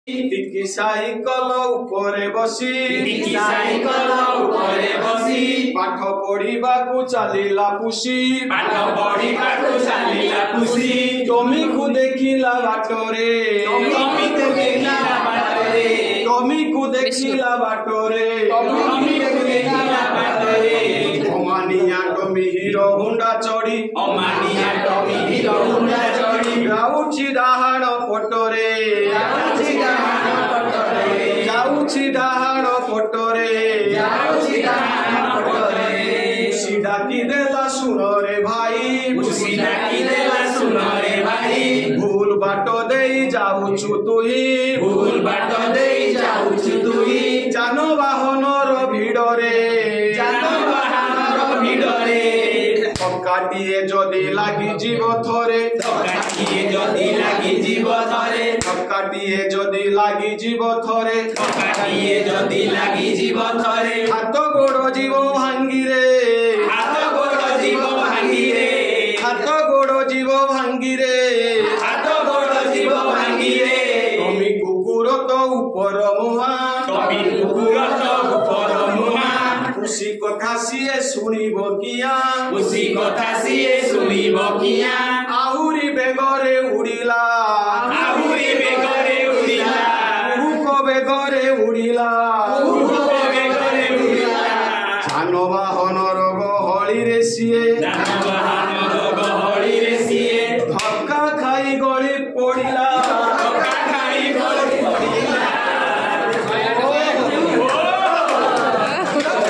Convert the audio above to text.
टिकी साइकल उपरे बसी पाठ पढ़िबाकू चलिला पुसी जमी को देखिला बाटरे अमानिया टमी हिरो हुंडा चढ़ी गाउची डाहाण पटरे डाकी देला सुनो रे भाई भूल बाट दे जाऊछु तुही जानवाहनर भिड़रे धक्काटिए जदि लागी जीव थरे हाथ गोड़ जीव भांगी रे तमी कुकुर तो ऊपर मुहा खुशी कथा सीए सुनिब किया आहुरी बेगरे उड़िला जानवाहनर गहली रे सीए